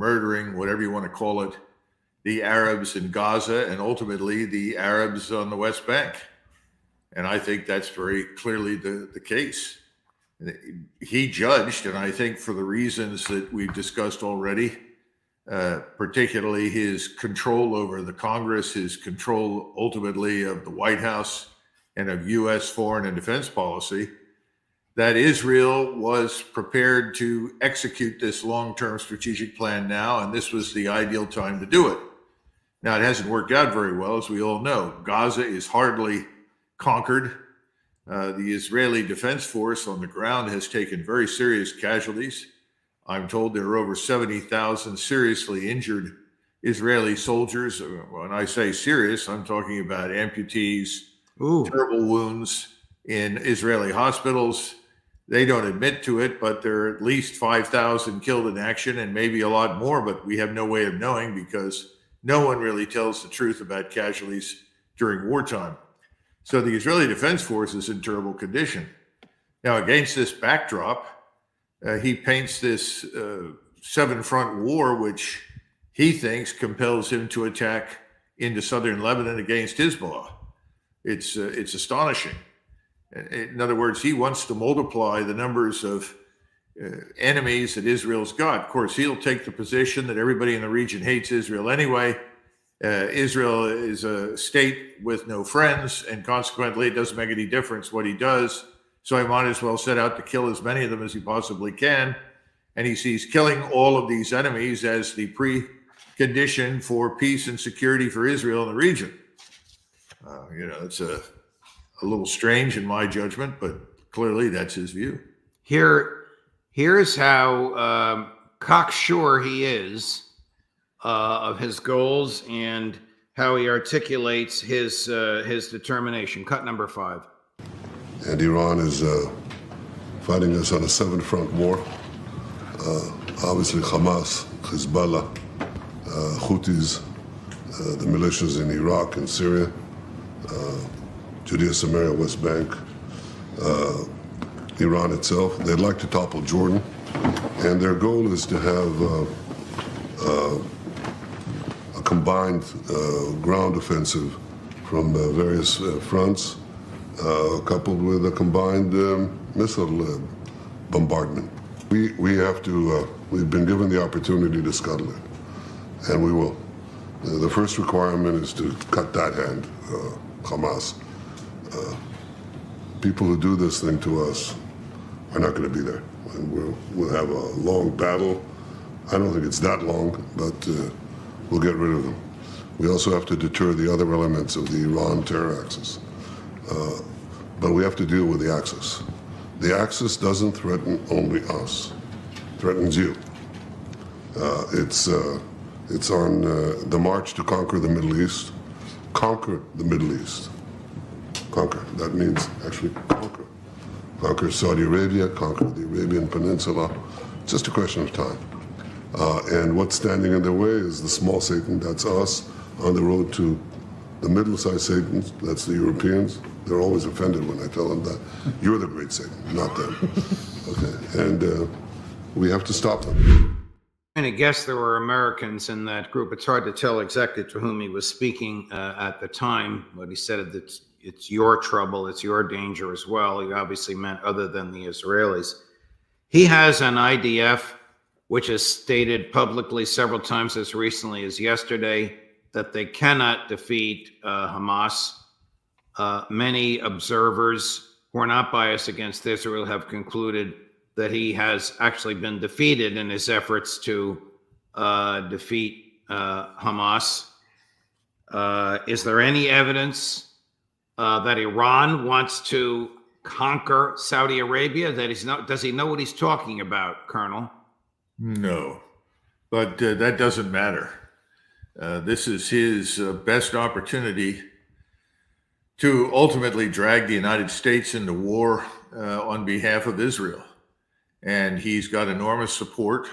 murdering, whatever you want to call it, the Arabs in Gaza and ultimately the Arabs on the West Bank. And I think that's very clearly the case. He judged, and I think for the reasons that we've discussed already, particularly his control over the Congress, his control ultimately of the White House and of U.S. foreign and defense policy, that Israel was prepared to execute this long-term strategic plan now, and this was the ideal time to do it. Now, it hasn't worked out very well, as we all know. Gaza is hardly conquered. The Israeli Defense Force on the ground has taken very serious casualties. I'm told there are over 70,000 seriously injured Israeli soldiers. When I say serious, I'm talking about amputees, terrible wounds in Israeli hospitals. They don't admit to it, but there are at least 5,000 killed in action and maybe a lot more, but we have no way of knowing because no one really tells the truth about casualties during wartime. So the Israeli Defense Force is in terrible condition. Now, against this backdrop, he paints this seven-front war, which he thinks compels him to attack into southern Lebanon against Hezbollah. It's astonishing. In other words, he wants to multiply the numbers of enemies that Israel's got. Of course, he'll take the position that everybody in the region hates Israel anyway. Israel is a state with no friends, and consequently, it doesn't make any difference what he does. So he might as well set out to kill as many of them as he possibly can. And he sees killing all of these enemies as the precondition for peace and security for Israel in the region. It's a little strange in my judgment, but clearly that's his view. Here's how cocksure he is of his goals and how he articulates his determination. Cut number 5. And Iran is fighting us on a seven-front war. Obviously, Hamas, Hezbollah, Houthis, the militias in Iraq and Syria, Judea, Samaria, West Bank, Iran itself. They'd like to topple Jordan, and their goal is to have a combined ground offensive from various fronts, coupled with a combined missile bombardment. We have to, we've been given the opportunity to scuttle it, and we will. The first requirement is to cut that hand, Hamas. People who do this thing to us are not going to be there. And we'll have a long battle. I don't think it's that long, but we'll get rid of them. We also have to deter the other elements of the Iran terror axis. But we have to deal with the axis. The axis doesn't threaten only us, it threatens you. It's on the march to conquer the Middle East. Conquer the Middle East. Conquer. That means actually conquer. Conquer Saudi Arabia, conquer the Arabian Peninsula. It's just a question of time. And what's standing in their way is the small Satan, that's us, on the road to the middle-sized Satans, that's the Europeans. They're always offended when I tell them that. You're the great Satan, not them. Okay, and we have to stop them. And I guess there were Americans in that group. It's hard to tell exactly to whom he was speaking at the time, but he said that it's your trouble, it's your danger as well. He obviously meant other than the Israelis. He has an IDF, which has stated publicly several times as recently as yesterday that they cannot defeat Hamas. Many observers who are not biased against Israel have concluded that he has actually been defeated in his efforts to defeat Hamas. Is there any evidence that Iran wants to conquer Saudi Arabia? Does he know what he's talking about, Colonel? No, but that doesn't matter. This is his best opportunity to ultimately drag the United States into war on behalf of Israel. And he's got enormous support.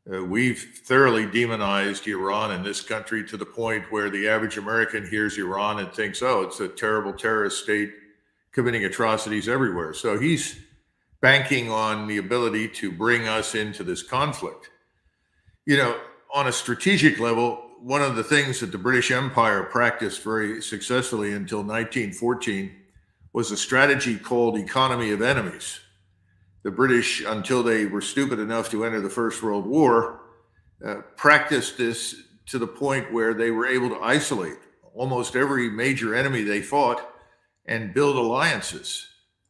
We've thoroughly demonized Iran in this country to the point where the average American hears Iran and thinks, oh, it's a terrible terrorist state committing atrocities everywhere. So he's banking on the ability to bring us into this conflict. You know, on a strategic level, one of the things that the British Empire practiced very successfully until 1914 was a strategy called economy of enemies. The British, until they were stupid enough to enter the First World War, practiced this to the point where they were able to isolate almost every major enemy they fought and build alliances.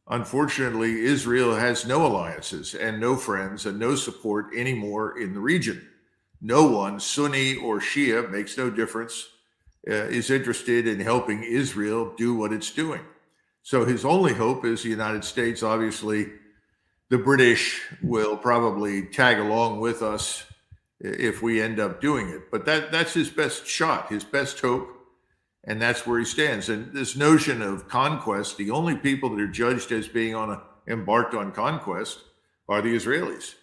Unfortunately, Israel has no alliances and no friends and no support anymore in the region. No one, Sunni or Shia, makes no difference, is interested in helping Israel do what it's doing. So his only hope is the United States. Obviously, the British will probably tag along with us if we end up doing it. But that's his best shot, his best hope, and that's where he stands. And this notion of conquest, the only people that are judged as being embarked on conquest are the Israelis.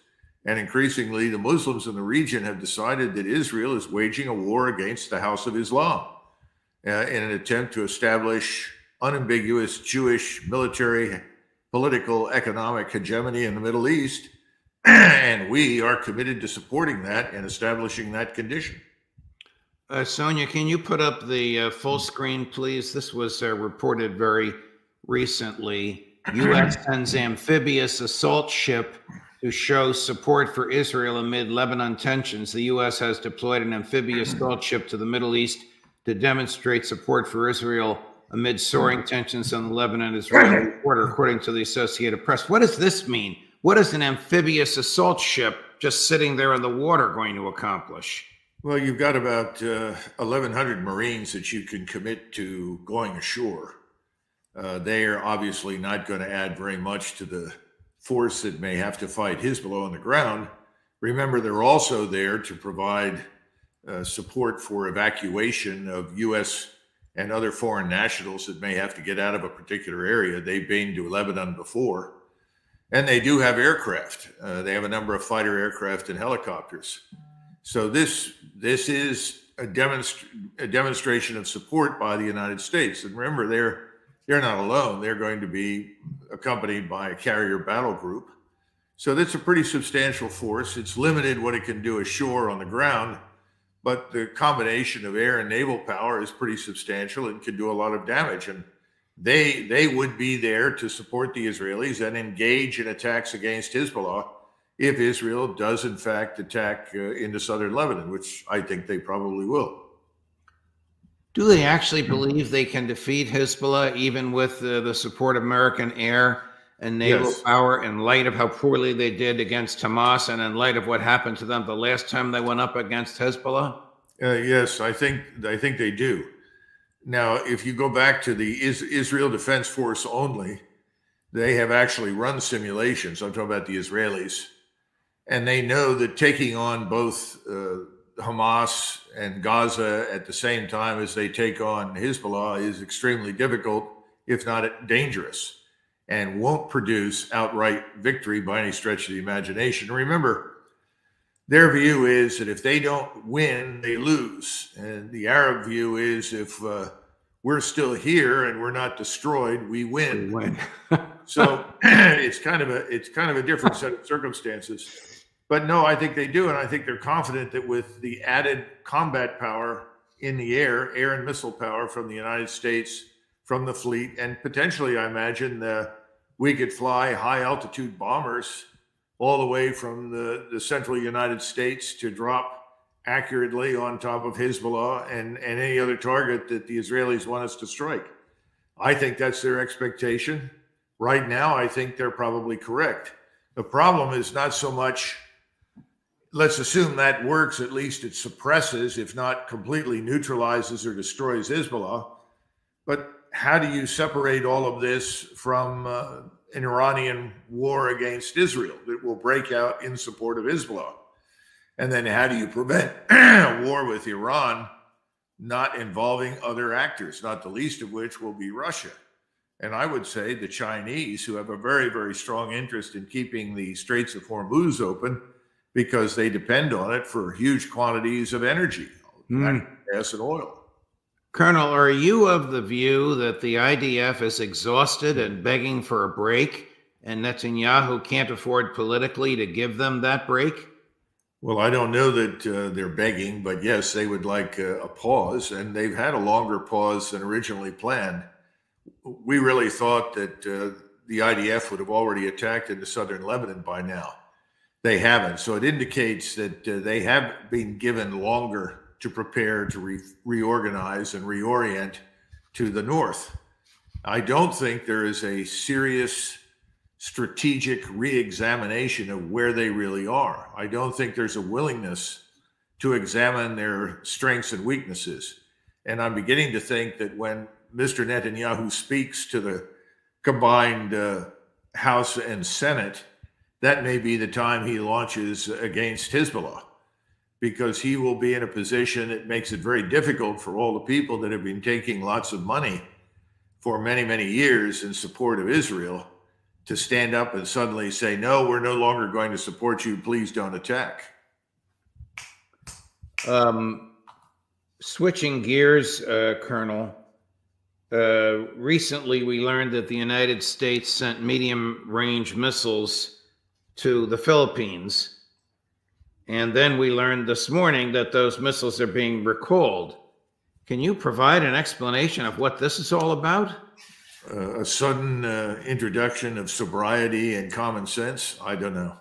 And increasingly, the Muslims in the region have decided that Israel is waging a war against the House of Islam in an attempt to establish unambiguous Jewish military, political, economic hegemony in the Middle East. And we are committed to supporting that and establishing that condition. Sonia, can you put up the full screen, please? This was reported very recently. U.S. sends amphibious assault ship to show support for Israel amid Lebanon tensions. The U.S. has deployed an amphibious assault ship to the Middle East to demonstrate support for Israel amid soaring tensions on the Lebanon-Israeli border, according to the Associated Press. What does this mean? What is an amphibious assault ship just sitting there in the water going to accomplish? Well, you've got about 1,100 Marines that you can commit to going ashore. They are obviously not going to add very much to the force that may have to fight Hezbollah on the ground. Remember, they're also there to provide support for evacuation of U.S. and other foreign nationals that may have to get out of a particular area. They've been to Lebanon before. And they do have aircraft. They have a number of fighter aircraft and helicopters. So this is a demonstration of support by the United States. And remember, they're not alone. They're going to be accompanied by a carrier battle group. So that's a pretty substantial force. It's limited what it can do ashore on the ground, but the combination of air and naval power is pretty substantial and can do a lot of damage. And they would be there to support the Israelis and engage in attacks against Hezbollah if Israel does, in fact, attack into southern Lebanon, which I think they probably will. Do they actually believe they can defeat Hezbollah even with the support of American air and naval power, in light of how poorly they did against Hamas and in light of what happened to them the last time they went up against Hezbollah? Yes, I think they do. Now, if you go back to the Israel Defense Force only, they have actually run simulations. I'm talking about the Israelis. And they know that taking on both Hamas and Gaza at the same time as they take on Hezbollah is extremely difficult, if not dangerous, and won't produce outright victory by any stretch of the imagination. Remember, their view is that if they don't win, they lose. And the Arab view is if we're still here and we're not destroyed, we win. We win. So it's kind of a different set of circumstances. But no, I think they do, and I think they're confident that with the added combat power in the air and missile power from the United States, from the fleet, and potentially, I imagine, we could fly high-altitude bombers all the way from the central United States to drop accurately on top of Hezbollah and any other target that the Israelis want us to strike. I think that's their expectation. Right now, I think they're probably correct. The problem is not so much, let's assume that works, at least it suppresses, if not completely neutralizes or destroys Hezbollah. But how do you separate all of this from an Iranian war against Israel that will break out in support of Hezbollah? And then how do you prevent a war with Iran not involving other actors, not the least of which will be Russia? And I would say the Chinese, who have a very, very strong interest in keeping the Straits of Hormuz open because they depend on it for huge quantities of energy, gas and oil. Colonel, are you of the view that the IDF is exhausted and begging for a break, and Netanyahu can't afford politically to give them that break? Well, I don't know that they're begging, but yes, they would like a pause, and they've had a longer pause than originally planned. We really thought that the IDF would have already attacked into southern Lebanon by now. They haven't. So it indicates that they have been given longer to prepare to reorganize and reorient to the north. I don't think there is a serious strategic re-examination of where they really are. I don't think there's a willingness to examine their strengths and weaknesses. And I'm beginning to think that when Mr. Netanyahu speaks to the combined House and Senate, that may be the time he launches against Hezbollah, because he will be in a position that makes it very difficult for all the people that have been taking lots of money for many, many years in support of Israel to stand up and suddenly say, no, we're no longer going to support you. Please don't attack. Switching gears, Colonel, recently we learned that the United States sent medium-range missiles to the Philippines. And then we learned this morning that those missiles are being recalled. Can you provide an explanation of what this is all about? A sudden introduction of sobriety and common sense? I don't know.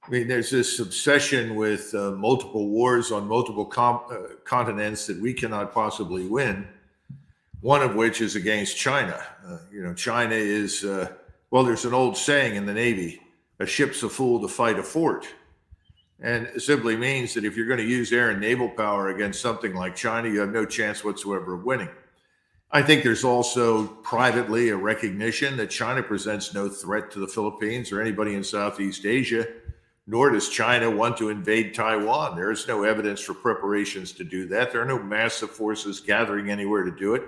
I mean, there's this obsession with multiple wars on multiple continents that we cannot possibly win, one of which is against China. China is, well, there's an old saying in the Navy, a ship's a fool to fight a fort. And it simply means that if you're going to use air and naval power against something like China, you have no chance whatsoever of winning. I think there's also privately a recognition that China presents no threat to the Philippines or anybody in Southeast Asia, nor does China want to invade Taiwan. There is no evidence for preparations to do that. There are no massive forces gathering anywhere to do it.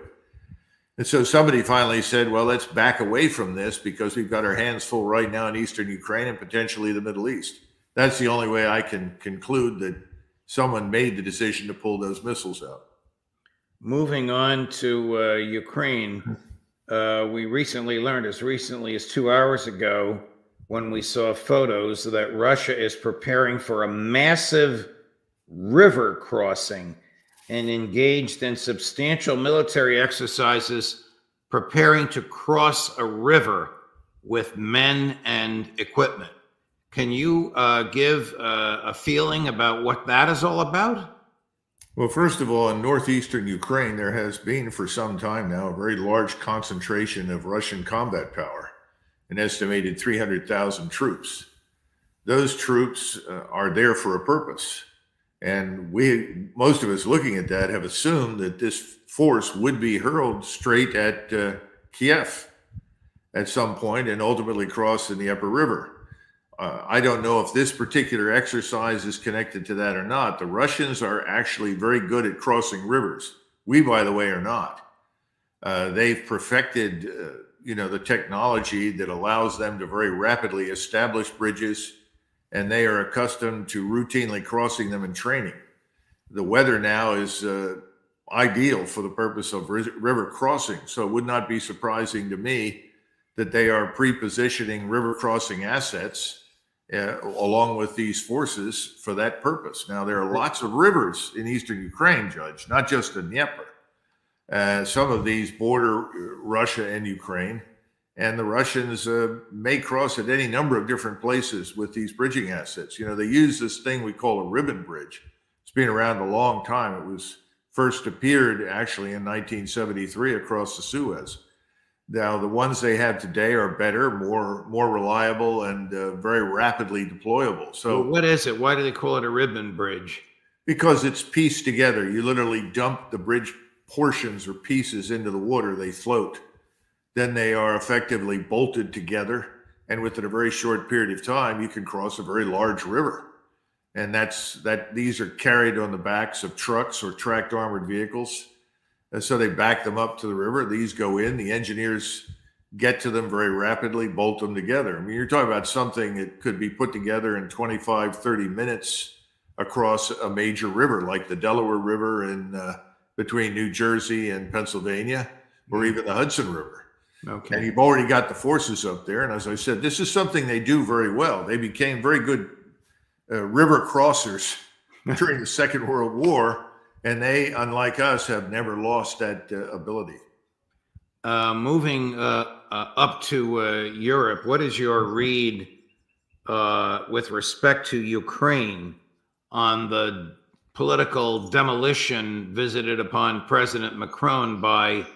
And so somebody finally said, well, let's back away from this because we've got our hands full right now in eastern Ukraine and potentially the Middle East. That's the only way I can conclude that someone made the decision to pull those missiles out. Moving on to Ukraine, we recently learned, as recently as 2 hours ago, when we saw photos, that Russia is preparing for a massive river crossing and engaged in substantial military exercises preparing to cross a river with men and equipment. Can you give a feeling about what that is all about? Well, first of all, in northeastern Ukraine, there has been for some time now a very large concentration of Russian combat power, an estimated 300,000 troops. Those troops are there for a purpose. And most of us looking at that have assumed that this force would be hurled straight at Kiev at some point and ultimately cross in the upper river. I don't know if this particular exercise is connected to that or not. The Russians are actually very good at crossing rivers. We, by the way, are not. They've perfected, the technology that allows them to very rapidly establish bridges, and they are accustomed to routinely crossing them in training. The weather now is ideal for the purpose of river crossing, so it would not be surprising to me that they are pre-positioning river crossing assets along with these forces for that purpose. Now, there are lots of rivers in eastern Ukraine, Judge, not just the Dnieper. Some of these border Russia and Ukraine, and the Russians may cross at any number of different places with these bridging assets. They use this thing we call a ribbon bridge. It's been around a long time. It was first appeared actually in 1973 across the Suez. Now, the ones they have today are better, more reliable, and very rapidly deployable. So, well, what is it? Why do they call it a ribbon bridge? Because it's pieced together. You literally dump the bridge portions or pieces into the water, they float. Then they are effectively bolted together, and within a very short period of time, you can cross a very large river. And these are carried on the backs of trucks or tracked armored vehicles. And so they back them up to the river. These go in. The engineers get to them very rapidly, bolt them together. I mean, you're talking about something that could be put together in 25, 30 minutes across a major river, like the Delaware River between New Jersey and Pennsylvania, or even the Hudson River. Okay. And you've already got the forces up there. And as I said, this is something they do very well. They became very good river crossers during the Second World War, and they, unlike us, have never lost that ability. Moving up to Europe, what is your read with respect to Ukraine on the political demolition visited upon President Macron by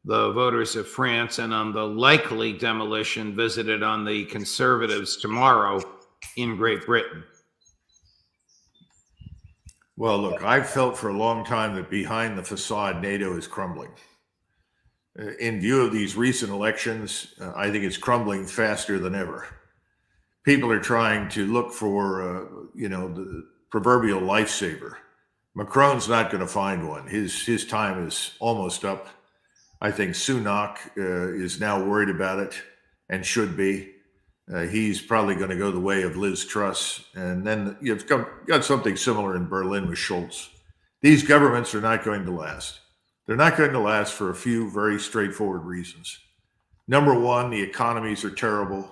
the voters of France, and on the likely demolition visited on the conservatives tomorrow in Great Britain? Well, look, I've felt for a long time that behind the facade, NATO is crumbling. In view of these recent elections, I think it's crumbling faster than ever. People are trying to look for, the proverbial lifesaver. Macron's not going to find one. His time is almost up. I think Sunak is now worried about it and should be. He's probably going to go the way of Liz Truss. And then you've got something similar in Berlin with Scholz. These governments are not going to last. They're not going to last for a few very straightforward reasons. Number one, the economies are terrible.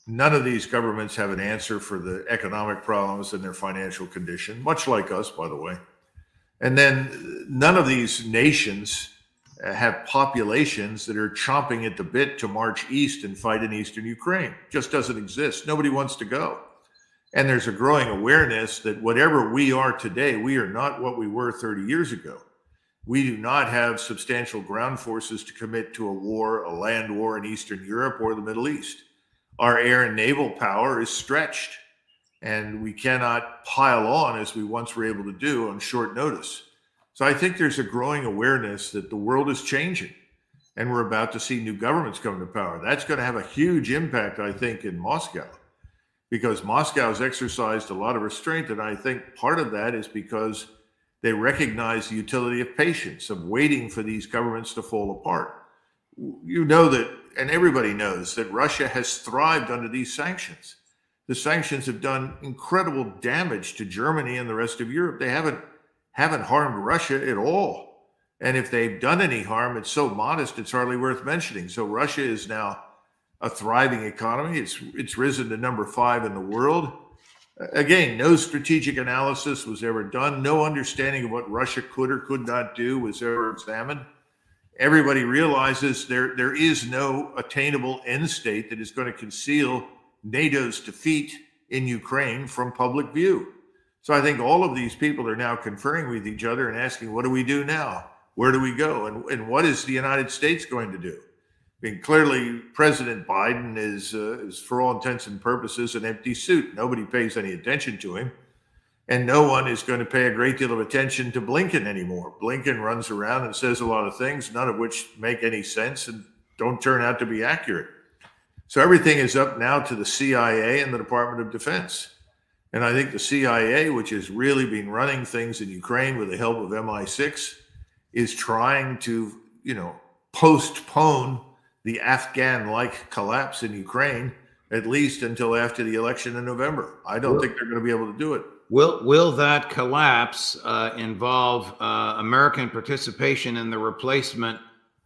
None of these governments have an answer for the economic problems and their financial condition, much like us, by the way. And then none of these nations have populations that are chomping at the bit to march east and fight in eastern Ukraine. It just doesn't exist. Nobody wants to go. And there's a growing awareness that whatever we are today, we are not what we were 30 years ago. We do not have substantial ground forces to commit to a war, a land war in Eastern Europe or the Middle East. Our air and naval power is stretched, and we cannot pile on as we once were able to do on short notice. So I think there's a growing awareness that the world is changing, and we're about to see new governments come to power. That's going to have a huge impact, I think, in Moscow, because Moscow has exercised a lot of restraint, and I think part of that is because they recognize the utility of patience, of waiting for these governments to fall apart. You know that, and everybody knows, that Russia has thrived under these sanctions. The sanctions have done incredible damage to Germany and the rest of Europe. They haven't harmed Russia at all. And if they've done any harm, it's so modest, it's hardly worth mentioning. So Russia is now a thriving economy. It's risen to number 5 in the world. Again, no strategic analysis was ever done. No understanding of what Russia could or could not do was ever examined. Everybody realizes there is no attainable end state that is going to conceal NATO's defeat in Ukraine from public view. So I think all of these people are now conferring with each other and asking, what do we do now? Where do we go? And what is the United States going to do? I mean, clearly, President Biden is, for all intents and purposes, an empty suit. Nobody pays any attention to him. And no one is going to pay a great deal of attention to Blinken anymore. Blinken runs around and says a lot of things, none of which make any sense and don't turn out to be accurate. So everything is up now to the CIA and the Department of Defense. And I think the CIA, which has really been running things in Ukraine with the help of MI6, is trying to, postpone the Afghan-like collapse in Ukraine, at least until after the election in November. I don't think they're going to be able to do it. Will that collapse involve American participation in the replacement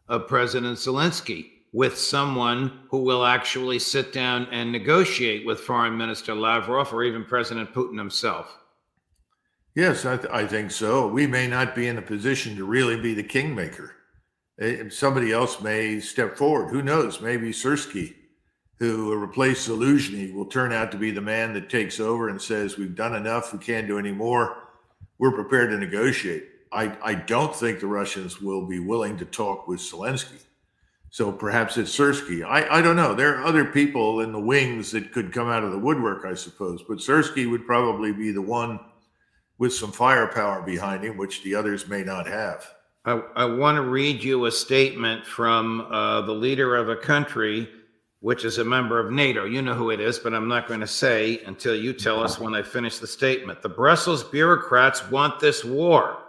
of President Zelensky with someone who will actually sit down and negotiate with Foreign Minister Lavrov or even President Putin himself? Yes, I think so. We may not be in a position to really be the kingmaker. Somebody else may step forward. Who knows? Maybe Syrskyi, who replaced Zelensky, will turn out to be the man that takes over and says, we've done enough, we can't do any more, we're prepared to negotiate. I don't think the Russians will be willing to talk with Zelensky. So perhaps it's Syrskyi. I don't know. There are other people in the wings that could come out of the woodwork, I suppose. But Syrskyi would probably be the one with some firepower behind him, which the others may not have. I want to read you a statement from the leader of a country which is a member of NATO. You know who it is, but I'm not going to say until you tell us when I finish the statement. The Brussels bureaucrats want this war.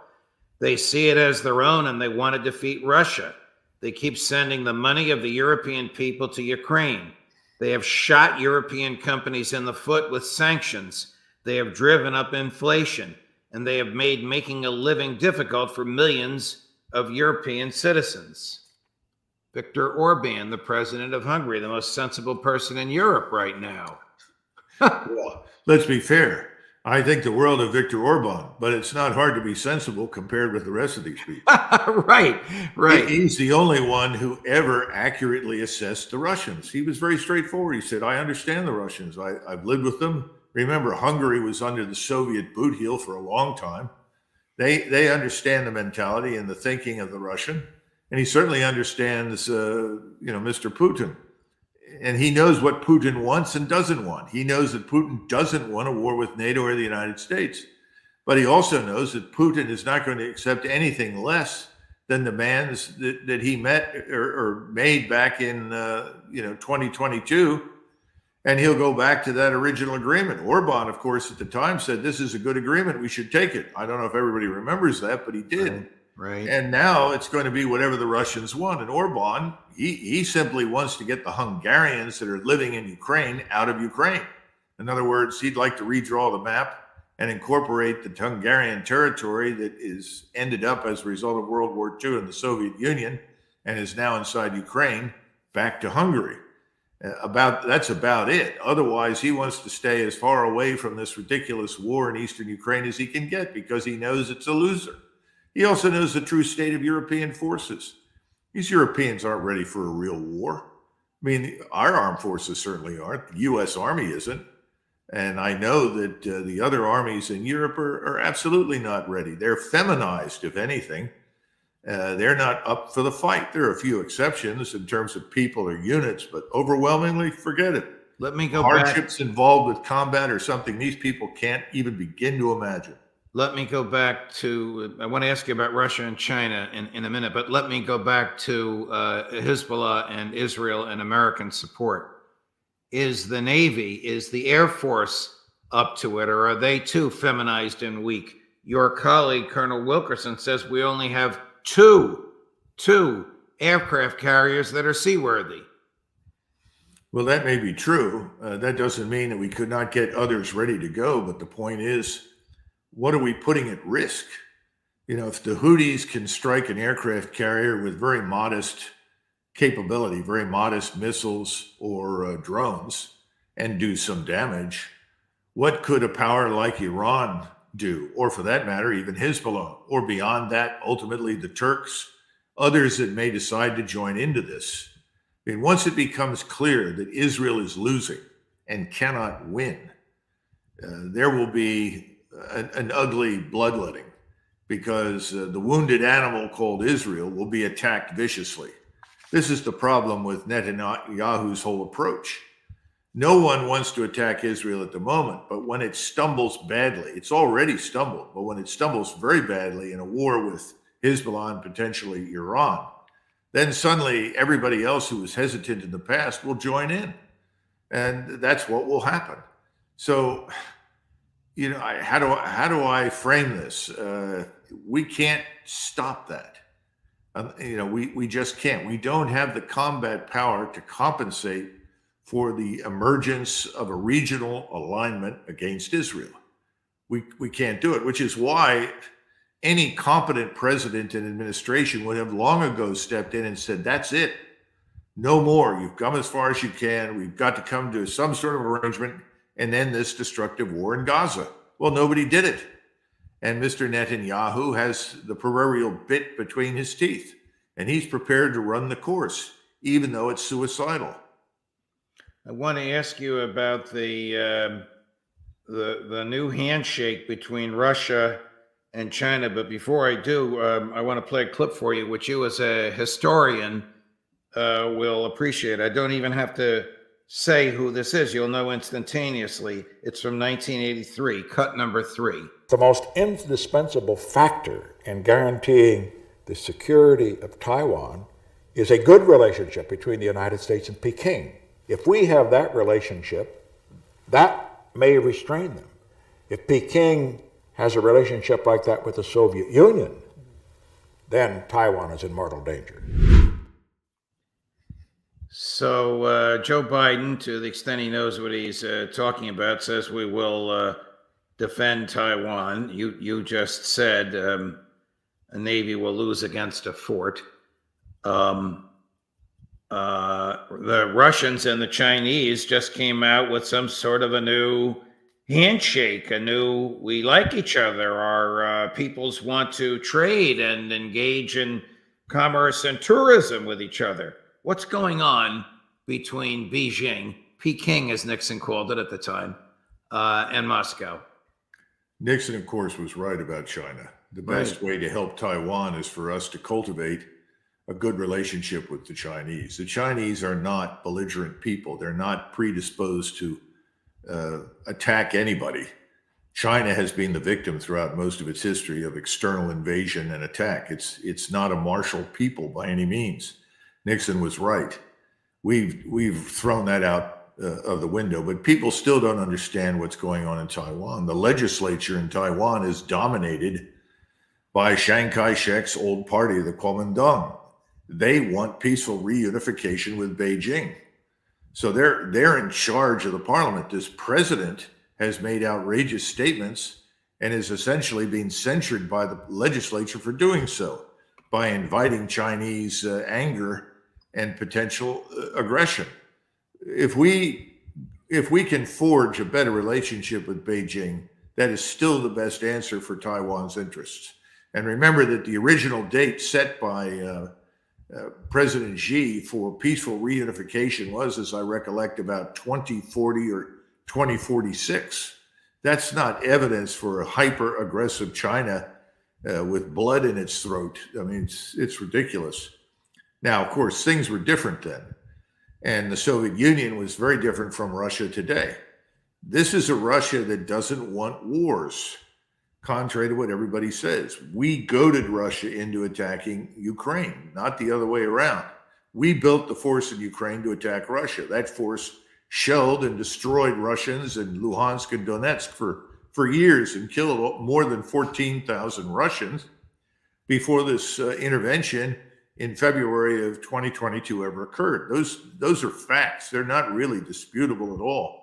They see it as their own and they want to defeat Russia. They keep sending the money of the European people to Ukraine. They have shot European companies in the foot with sanctions. They have driven up inflation, and they have made making a living difficult for millions of European citizens. Viktor Orban, the president of Hungary, the most sensible person in Europe right now. Well, let's be fair. I think the world of Viktor Orban, but it's not hard to be sensible compared with the rest of these people. Right, right. He's the only one who ever accurately assessed the Russians. He was very straightforward. He said, I understand the Russians. I've lived with them. Remember, Hungary was under the Soviet boot heel for a long time. They understand the mentality and the thinking of the Russian. And he certainly understands, Mr. Putin. And he knows what Putin wants and doesn't want. He knows that Putin doesn't want a war with NATO or the United States. But he also knows that Putin is not going to accept anything less than demands that he met or made back in 2022. And he'll go back to that original agreement. Orban, of course, at the time said, this is a good agreement. We should take it. I don't know if everybody remembers that, but he did. Right. And now it's going to be whatever the Russians want. And Orban, he simply wants to get the Hungarians that are living in Ukraine out of Ukraine. In other words, he'd like to redraw the map and incorporate the Hungarian territory that is ended up as a result of World War II in the Soviet Union and is now inside Ukraine back to Hungary. That's about it. Otherwise, he wants to stay as far away from this ridiculous war in eastern Ukraine as he can get because he knows it's a loser. He also knows the true state of European forces. These Europeans aren't ready for a real war. I mean, our armed forces certainly aren't. The U.S. Army isn't. And I know that the other armies in Europe are absolutely not ready. They're feminized, if anything. They're not up for the fight. There are a few exceptions in terms of people or units, but overwhelmingly, forget it. Let me go Hardships involved with combat are something these people can't even begin to imagine. Let me go back to, I want to ask you about Russia and China in a minute, but let me go back to Hezbollah and Israel and American support. Is the Navy, is the Air Force up to it, or are they too feminized and weak? Your colleague, Colonel Wilkerson, says we only have two aircraft carriers that are seaworthy. Well, that may be true. That doesn't mean that we could not get others ready to go. But the point is, what are we putting at risk? If the Houthis can strike an aircraft carrier with very modest capability, very modest missiles or drones, and do some damage, what could a power like Iran do? Or for that matter, even Hezbollah, or beyond that, ultimately the Turks, others that may decide to join into this. I mean, once it becomes clear that Israel is losing and cannot win, there will be an ugly bloodletting because the wounded animal called Israel will be attacked viciously. This is the problem with Netanyahu's whole approach. No one wants to attack Israel at the moment, but when it stumbles badly, it's already stumbled, but when it stumbles very badly in a war with Hezbollah and potentially Iran, then suddenly everybody else who was hesitant in the past will join in. And that's what will happen. So, how do I frame this? We can't stop that. We just can't. We don't have the combat power to compensate for the emergence of a regional alignment against Israel. We can't do it, which is why any competent president and administration would have long ago stepped in and said, that's it. No more. You've come as far as you can. We've got to come to some sort of arrangement and end this destructive war in Gaza. Well, nobody did it. And Mr. Netanyahu has the proverbial bit between his teeth, and he's prepared to run the course, even though it's suicidal. I want to ask you about the new handshake between Russia and China, but before I do, I want to play a clip for you, which you as a historian will appreciate. I don't even have to say who this is. You'll know instantaneously. It's from 1983, cut number 3. The most indispensable factor in guaranteeing the security of Taiwan is a good relationship between the United States and Peking. If we have that relationship, that may restrain them. If Peking has a relationship like that with the Soviet Union, then Taiwan is in mortal danger. So Joe Biden, to the extent he knows what he's talking about, says we will defend Taiwan. You just said a Navy will lose against a fort. The Russians and the Chinese just came out with some sort of a new handshake, a new we like each other, our peoples want to trade and engage in commerce and tourism with each other. What's going on between Peking as Nixon called it at the time, and Moscow? Nixon, of course, was right about China. The best way to help Taiwan is for us to cultivate a good relationship with the Chinese. The Chinese are not belligerent people. They're not predisposed to attack anybody. China has been the victim throughout most of its history of external invasion and attack. It's not a martial people by any means. Nixon was right. We've thrown that out of the window, but people still don't understand what's going on in Taiwan. The legislature in Taiwan is dominated by Chiang Kai-shek's old party, the Kuomintang. They want peaceful reunification with Beijing. So they're in charge of the parliament. This president has made outrageous statements and is essentially being censured by the legislature for doing so, by inviting Chinese anger and potential aggression. If we can forge a better relationship with Beijing, that is still the best answer for Taiwan's interests. And remember that the original date set by President Xi for peaceful reunification was, as I recollect, about 2040 or 2046. That's not evidence for a hyper-aggressive China with blood in its throat. I mean, it's ridiculous. Now, of course, things were different then. And the Soviet Union was very different from Russia today. This is a Russia that doesn't want wars, contrary to what everybody says. We goaded Russia into attacking Ukraine, not the other way around. We built the force in Ukraine to attack Russia. That force shelled and destroyed Russians in Luhansk and Donetsk for years and killed more than 14,000 Russians before this intervention in February of 2022 ever occurred. Those are facts. They're not really disputable at all.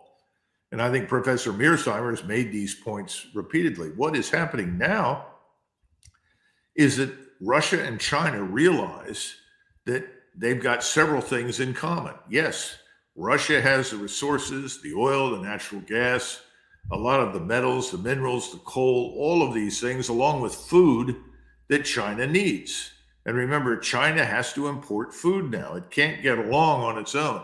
And I think Professor Mearsheimer has made these points repeatedly. What is happening now is that Russia and China realize that they've got several things in common. Yes, Russia has the resources, the oil, the natural gas, a lot of the metals, the minerals, the coal, all of these things, along with food that China needs. And remember, China has to import food now. It can't get along on its own.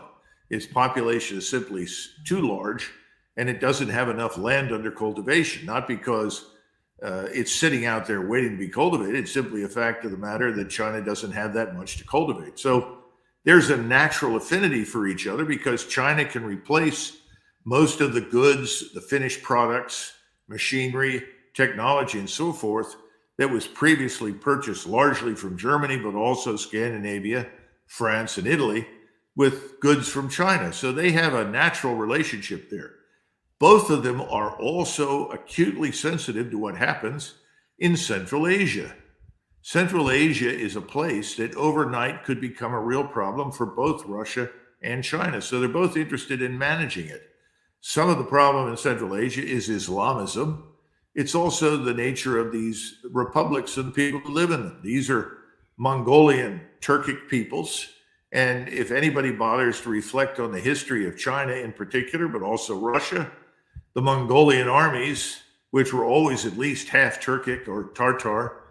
Its population is simply too large, and it doesn't have enough land under cultivation, not because it's sitting out there waiting to be cultivated. It's simply a fact of the matter that China doesn't have that much to cultivate. So there's a natural affinity for each other because China can replace most of the goods, the finished products, machinery, technology, and so forth that was previously purchased largely from Germany, but also Scandinavia, France, and Italy, with goods from China. So they have a natural relationship there. Both of them are also acutely sensitive to what happens in Central Asia. Central Asia is a place that overnight could become a real problem for both Russia and China. So they're both interested in managing it. Some of the problem in Central Asia is Islamism. It's also the nature of these republics and the people who live in them. These are Mongolian, Turkic peoples. And if anybody bothers to reflect on the history of China in particular, but also Russia, the Mongolian armies, which were always at least half Turkic or Tartar,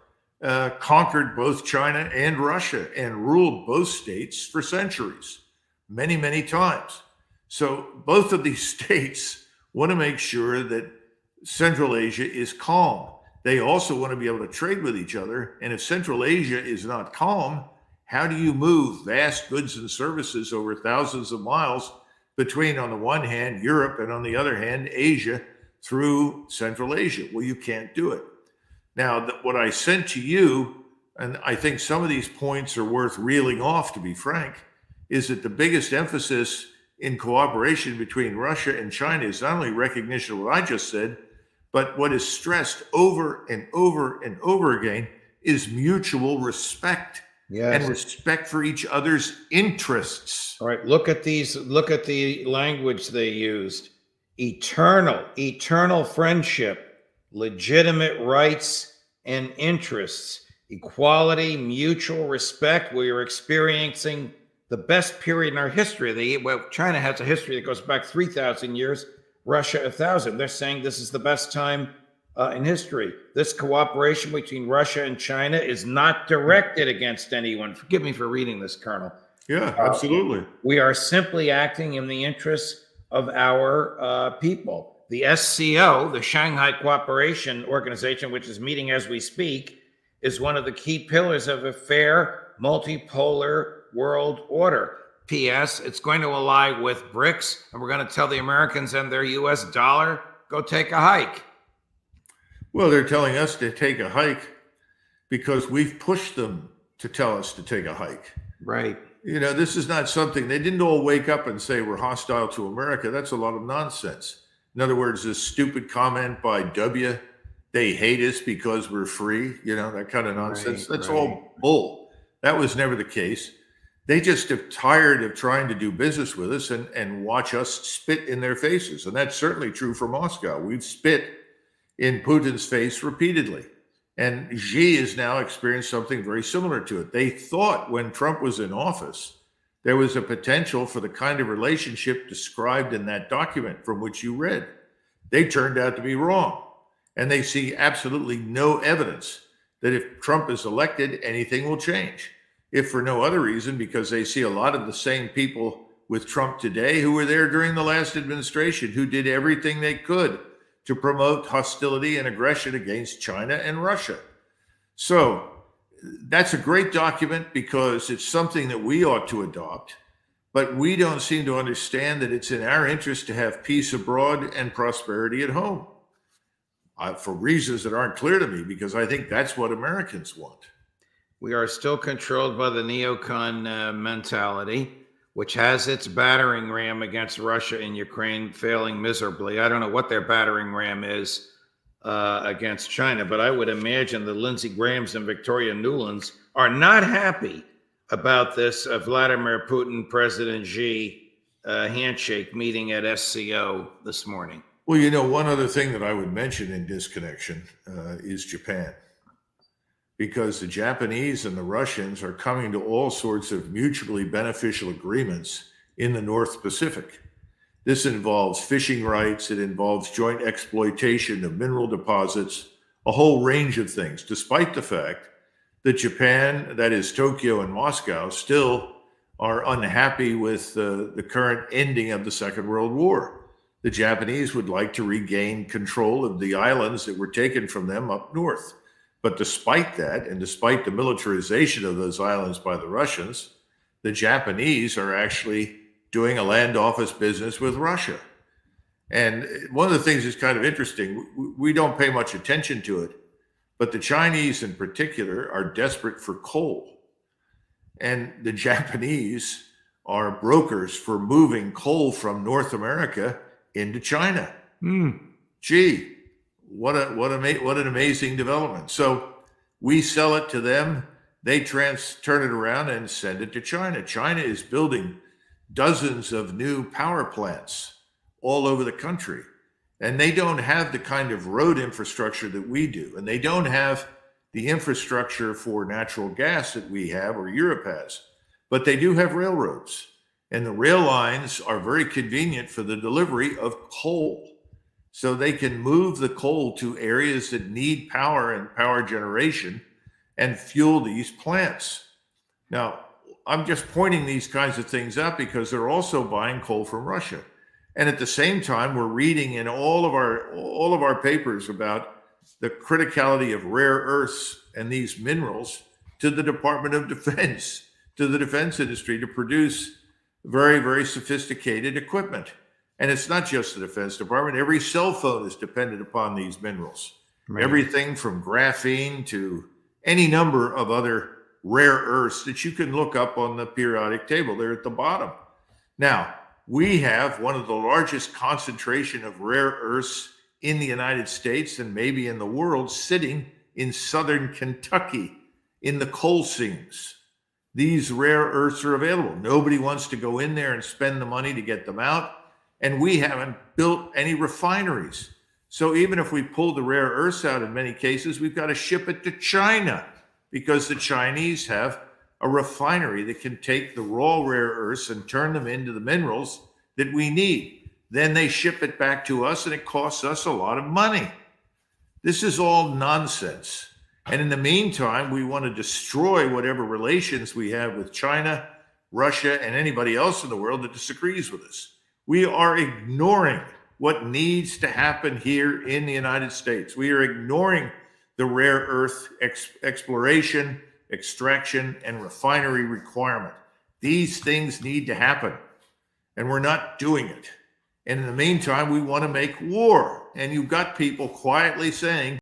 conquered both China and Russia and ruled both states for centuries, many, many times. So both of these states want to make sure that Central Asia is calm. They also want to be able to trade with each other. And if Central Asia is not calm, how do you move vast goods and services over thousands of miles between, on the one hand, Europe, and on the other hand, Asia through Central Asia? Well, you can't do it. Now, what I sent to you, and I think some of these points are worth reeling off, to be frank, is that the biggest emphasis in cooperation between Russia and China is not only recognition of what I just said, but what is stressed over and over and over again is mutual respect. Yes. And respect for each other's interests. All right, look at the language they used. Eternal friendship, legitimate rights and interests, equality, mutual respect. We are experiencing the best period in our history. China has a history that goes back 3,000 years. Russia 1,000. They're saying this is the best time in history. This cooperation between Russia and China is not directed against anyone. Forgive me for reading this, Colonel. Yeah, absolutely. We are simply acting in the interests of our people. The SCO, the Shanghai Cooperation Organization, which is meeting as we speak, is one of the key pillars of a fair, multipolar world order. P.S. It's going to ally with BRICS, and we're going to tell the Americans and their U.S. dollar, go take a hike. Well, they're telling us to take a hike because we've pushed them to tell us to take a hike. Right. You know, this is not something, they didn't all wake up and say we're hostile to America. That's a lot of nonsense. In other words, this stupid comment by W, they hate us because we're free, you know, that kind of nonsense. That's all bull. That was never the case. They just are tired of trying to do business with us and watch us spit in their faces. And that's certainly true for Moscow. We've spit in Putin's face repeatedly. And Xi has now experienced something very similar to it. They thought when Trump was in office, there was a potential for the kind of relationship described in that document from which you read. They turned out to be wrong. And they see absolutely no evidence that if Trump is elected, anything will change. If for no other reason, because they see a lot of the same people with Trump today who were there during the last administration, who did everything they could to promote hostility and aggression against China and Russia. So that's a great document because it's something that we ought to adopt, but we don't seem to understand that it's in our interest to have peace abroad and prosperity at home. For reasons that aren't clear to me, because I think that's what Americans want. We are still controlled by the neocon mentality, which has its battering ram against Russia and Ukraine failing miserably. I don't know what their battering ram is against China, but I would imagine the Lindsey Grahams and Victoria Nulands are not happy about this Vladimir Putin, President Xi handshake meeting at SCO this morning. Well, you know, one other thing that I would mention in disconnection is Japan. Because the Japanese and the Russians are coming to all sorts of mutually beneficial agreements in the North Pacific. This involves fishing rights, it involves joint exploitation of mineral deposits, a whole range of things, despite the fact that Japan, that is Tokyo and Moscow, still are unhappy with the current ending of the Second World War. The Japanese would like to regain control of the islands that were taken from them up north. But despite that, and despite the militarization of those islands by the Russians, the Japanese are actually doing a land office business with Russia. And one of the things that's kind of interesting, we don't pay much attention to it, but the Chinese in particular are desperate for coal. And the Japanese are brokers for moving coal from North America into China. Gee. What an amazing development. So we sell it to them, they turn it around and send it to China. China is building dozens of new power plants all over the country. And they don't have the kind of road infrastructure that we do. And they don't have the infrastructure for natural gas that we have or Europe has. But they do have railroads. And the rail lines are very convenient for the delivery of coal. So they can move the coal to areas that need power and power generation and fuel these plants. Now, I'm just pointing these kinds of things out because they're also buying coal from Russia. And at the same time, we're reading in all of our papers about the criticality of rare earths and these minerals to the Department of Defense, to the defense industry to produce very, very sophisticated equipment. And it's not just the Defense Department. Every cell phone is dependent upon these minerals. Right. Everything from graphene to any number of other rare earths that you can look up on the periodic table. They're at the bottom. Now, we have one of the largest concentration of rare earths in the United States and maybe in the world sitting in southern Kentucky in the coal seams. These rare earths are available. Nobody wants to go in there and spend the money to get them out. And we haven't built any refineries. So even if we pull the rare earths out in many cases, we've got to ship it to China because the Chinese have a refinery that can take the raw rare earths and turn them into the minerals that we need. Then they ship it back to us and it costs us a lot of money. This is all nonsense. And in the meantime, we want to destroy whatever relations we have with China, Russia, and anybody else in the world that disagrees with us. We are ignoring what needs to happen here in the United States. We are ignoring the rare earth exploration, extraction, and refinery requirement. These things need to happen, and we're not doing it. And in the meantime, we want to make war. And you've got people quietly saying,